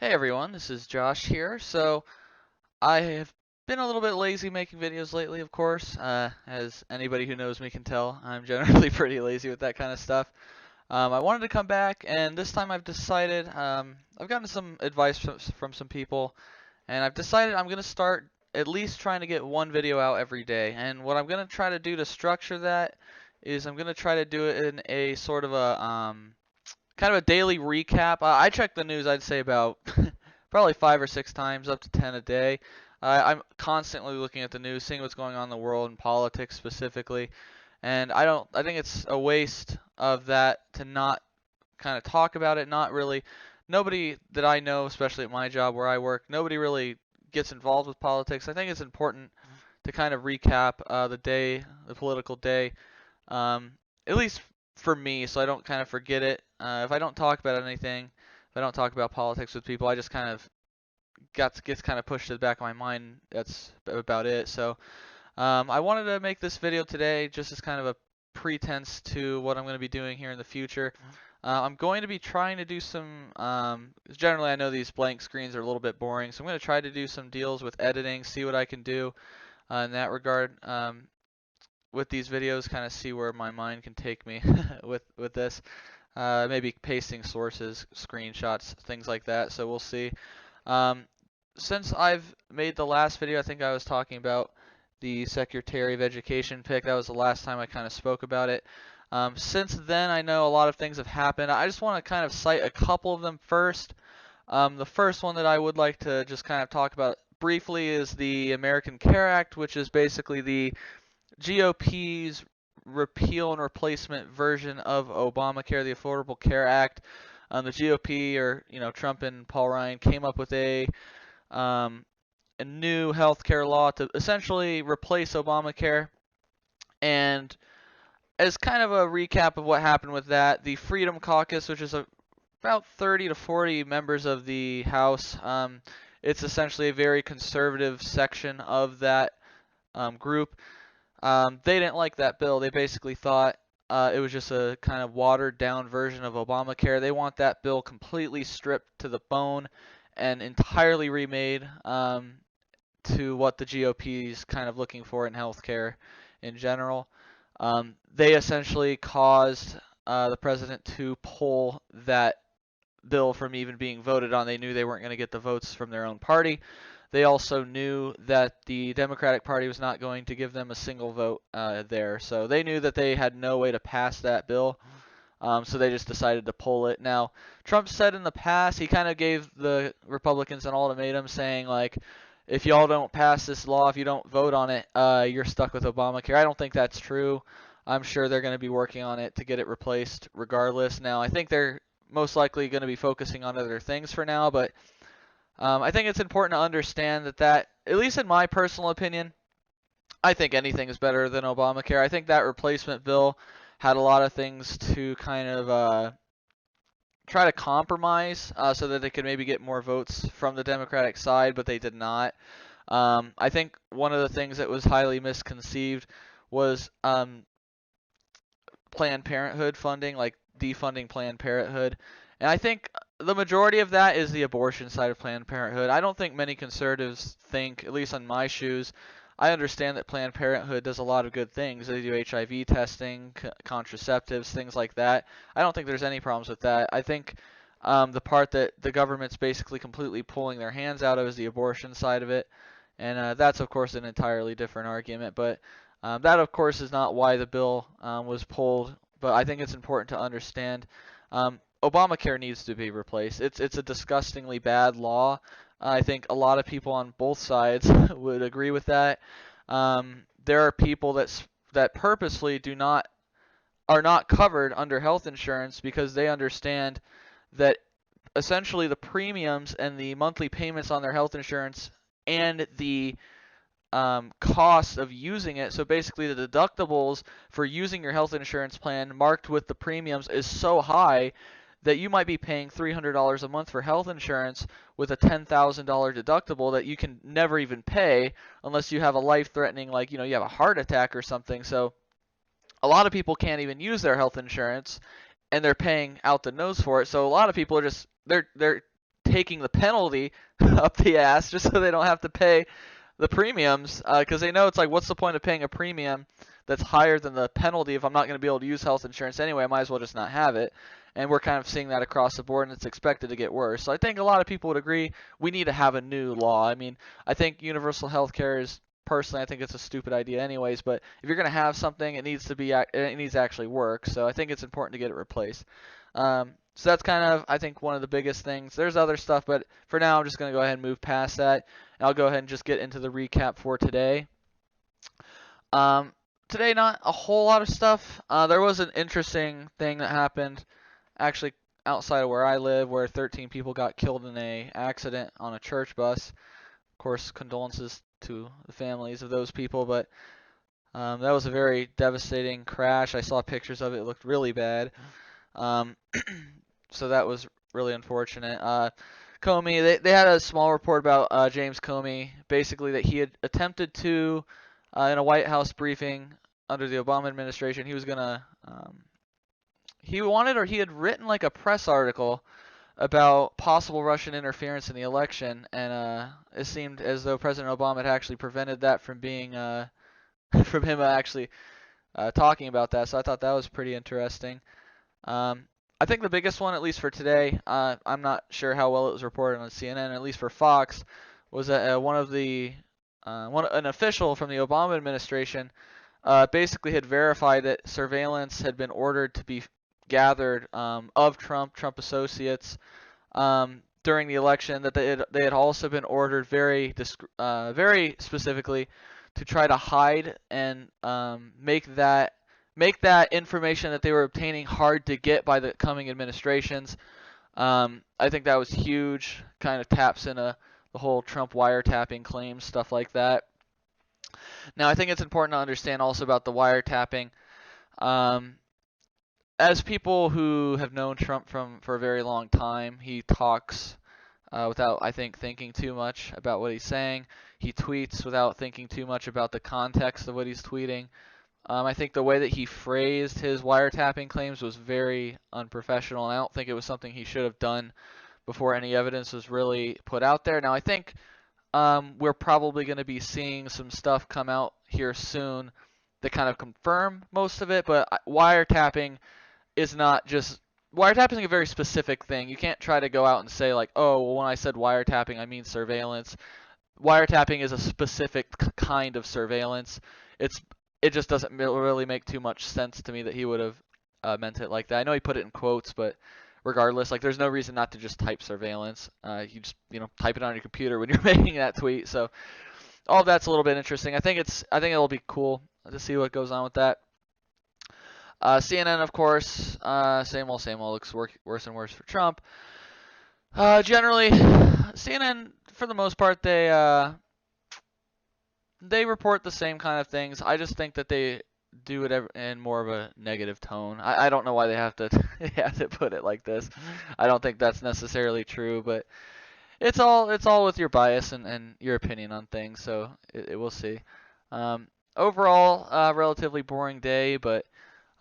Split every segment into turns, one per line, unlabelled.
Hey everyone, this is Josh here. So I have been a little bit lazy making videos lately, of course. As anybody who knows me can tell, I'm generally pretty lazy with that kind of stuff. I wanted to come back, and this time I've decided, I've gotten some advice from some people, and I've decided I'm going to start at least trying to get one video out every day. And what I'm going to try to do to structure that is I'm going to try to do it in a sort of a kind of a daily recap. I check the news, I'd say about probably 5 or 6 times, up to 10 a day. I'm constantly looking at the news, seeing what's going on in the world and politics specifically. And I think it's a waste of that to not kind of talk about it. Not really, nobody that I know, especially at my job where I work, nobody really gets involved with politics. I think it's important to kind of recap the day, the political day, um, at least for me, so I don't kind of forget it. If I don't talk about anything, if I don't talk about politics with people, I just kind of gets kind of pushed to the back of my mind. That's about it. So I wanted to make this video today just as kind of a pretense to what I'm going to be doing here in the future. I'm going to be trying to do some, generally I know these blank screens are a little bit boring, so I'm going to try to do some deals with editing, see what I can do in that regard. With these videos, kind of see where my mind can take me with this. Maybe pasting sources, screenshots, things like that. So we'll see. Um, since I've made the last video, I think I was talking about the Secretary of Education pick. That was the last time I kind of spoke about it. Since then, I know a lot of things have happened. I just want to kind of cite a couple of them first. The first one that I would like to just kind of talk about briefly is the American Care Act, which is basically the GOP's repeal and replacement version of Obamacare, the Affordable Care Act. The GOP, or Trump and Paul Ryan, came up with a new health care law to essentially replace Obamacare. And as kind of a recap of what happened with that, the Freedom Caucus, which is about 30 to 40 members of the House, it's essentially a very conservative section of that group. They didn't like that bill. They basically thought it was just a kind of watered down version of Obamacare. They want that bill completely stripped to the bone and entirely remade to what the GOP is kind of looking for in healthcare in general. They essentially caused the president to pull that bill from even being voted on. They knew they weren't going to get the votes from their own party. They also knew that the Democratic Party was not going to give them a single vote there. So they knew that they had no way to pass that bill. So they just decided to pull it. Now, Trump said in the past, he kind of gave the Republicans an ultimatum saying, like, if y'all don't pass this law, if you don't vote on it, you're stuck with Obamacare. I don't think that's true. I'm sure they're going to be working on it to get it replaced regardless. Now, I think they're most likely going to be focusing on other things for now, but I think it's important to understand that, at least in my personal opinion, I think anything is better than Obamacare. I think that replacement bill had a lot of things to kind of try to compromise so that they could maybe get more votes from the Democratic side, but they did not. I think one of the things that was highly misconceived was Planned Parenthood funding, like defunding Planned Parenthood. And I think the majority of that is the abortion side of Planned Parenthood. I don't think many conservatives think, at least on my shoes, I understand that Planned Parenthood does a lot of good things. They do HIV testing, contraceptives, things like that. I don't think there's any problems with that. I think the part that the government's basically completely pulling their hands out of is the abortion side of it. And that's, of course, an entirely different argument. But that, of course, is not why the bill was pulled. But I think it's important to understand Obamacare needs to be replaced. It's a disgustingly bad law. I think a lot of people on both sides would agree with that. There are people that purposely are not covered under health insurance because they understand that essentially the premiums and the monthly payments on their health insurance and the cost of using it. So basically the deductibles for using your health insurance plan marked with the premiums is so high that you might be paying $300 a month for health insurance with a $10,000 deductible that you can never even pay unless you have a life-threatening, like, you have a heart attack or something. So a lot of people can't even use their health insurance and they're paying out the nose for it. So a lot of people are just they're taking the penalty up the ass just so they don't have to pay the premiums, because they know it's like, what's the point of paying a premium that's higher than the penalty if I'm not going to be able to use health insurance anyway? I might as well just not have it. And we're kind of seeing that across the board, and it's expected to get worse. So I think a lot of people would agree we need to have a new law. I mean, I think universal health care is, personally, I think it's a stupid idea anyways, but if you're going to have something, it needs to actually work. So I think it's important to get it replaced. So that's kind of, I think, one of the biggest things. There's other stuff, but for now, I'm just going to go ahead and move past that. And I'll go ahead and just get into the recap for today. Today, not a whole lot of stuff. There was an interesting thing that happened actually outside of where I live, where 13 people got killed in an accident on a church bus. Of course, condolences to the families of those people, but that was a very devastating crash. I saw pictures of it. It looked really bad. So that was really unfortunate. Comey, they had a small report about James Comey, basically that he had attempted to, in a White House briefing under the Obama administration, he was going to, he had written like a press article about possible Russian interference in the election, and it seemed as though President Obama had actually prevented that from being, from him actually talking about that, so I thought that was pretty interesting. I think the biggest one, at least for today, I'm not sure how well it was reported on CNN, at least for Fox, was that an official from the Obama administration basically had verified that surveillance had been ordered to be gathered of Trump associates during the election, that they had also been ordered very specifically to try to hide and make that information that they were obtaining hard to get by the coming administrations. I think that was huge. Kind of taps into the whole Trump wiretapping claims, stuff like that. Now, I think it's important to understand also about the wiretapping. As people who have known Trump for a very long time, he talks without, I think, thinking too much about what he's saying. He tweets without thinking too much about the context of what he's tweeting. I think the way that he phrased his wiretapping claims was very unprofessional, and I don't think it was something he should have done before any evidence was really put out there. Now, I think we're probably going to be seeing some stuff come out here soon that kind of confirm most of it, but wiretapping is a very specific thing. You can't try to go out and say like, oh, well, when I said wiretapping, I mean surveillance. Wiretapping is a specific kind of surveillance. It just doesn't really make too much sense to me that he would have meant it like that. I know he put it in quotes, but regardless, like, there's no reason not to just type surveillance. You just, type it on your computer when you're making that tweet. So all of that's a little bit interesting. I think it'll be cool to see what goes on with that. CNN, of course, same old, looks worse and worse for Trump. Generally, CNN, for the most part, they report the same kind of things. I just think that they do it in more of a negative tone. I don't know why they have to put it like this. I don't think that's necessarily true, but it's all with your bias and your opinion on things. So we'll see. Overall, relatively boring day, but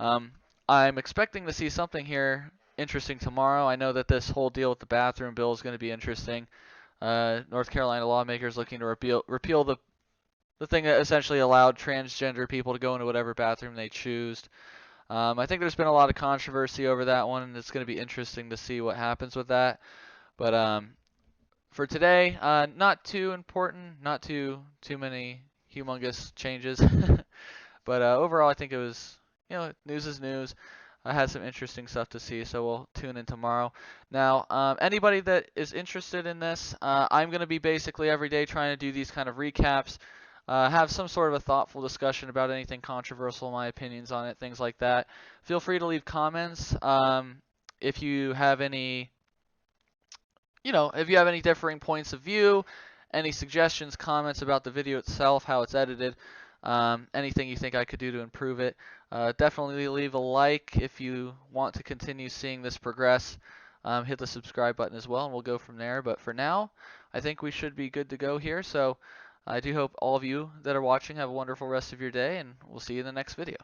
I'm expecting to see something here interesting tomorrow. I know that this whole deal with the bathroom bill is going to be interesting. North Carolina lawmakers looking to repeal the thing that essentially allowed transgender people to go into whatever bathroom they choose. I think there's been a lot of controversy over that one, and it's going to be interesting to see what happens with that. But for today, not too important, not too many humongous changes. But overall, I think it was, news is news. I had some interesting stuff to see, so we'll tune in tomorrow. Now, anybody that is interested in this, I'm going to be basically every day trying to do these kind of recaps, have some sort of a thoughtful discussion about anything controversial, my opinions on it, things like that. Feel free to leave comments if you have any, if you have any differing points of view, any suggestions, comments about the video itself, how it's edited. Anything you think I could do to improve it. Definitely leave a like if you want to continue seeing this progress. Hit the subscribe button as well, and we'll go from there. But for now, I think we should be good to go here. So I do hope all of you that are watching have a wonderful rest of your day, and we'll see you in the next video.